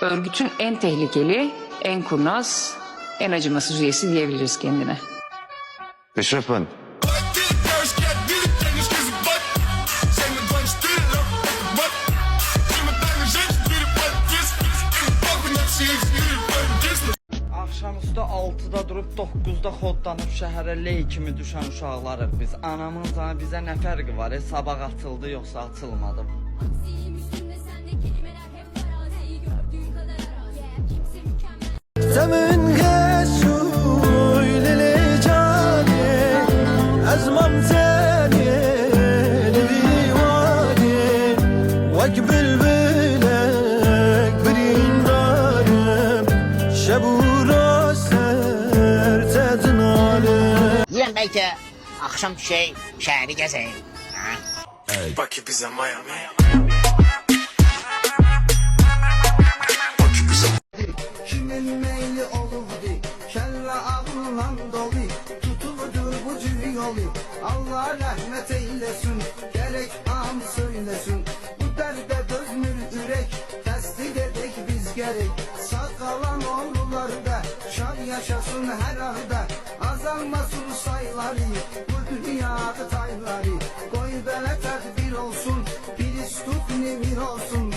Örgütün en tehlikeli, en kurnaz, en acımasız üyesi diyebiliriz kendine. Beşrefan. Axşamüstü 6-da durub 9-da xodlanıb şəhərə ley kimi düşən uşaqlarıq biz. Anamın sana bizə nə fərqi var? Sabah atıldı yoxsa atılmadı? زمین گسوی لیلی جانی از ممتنی لیوانی وک بلبلک برین دارم شبو را سر تدنالم. Deyirəm bəlkə axşam düşək, şəhəri gəzək. Bakı bizə Miami. Kimin meyli olurdu, kelle ağınla dolu, tutuldu bu yolu. Allah rahmet eylesin, gerek an söylesin. Bu derde dözmür ürek, tasdik edek biz gerek. Sağ kalan oğullarda, şad yaşasın her arda. Azalmasın sayıları, bu dünyada tayları. Koy bele tedbir olsun, priz tut nemir olsun.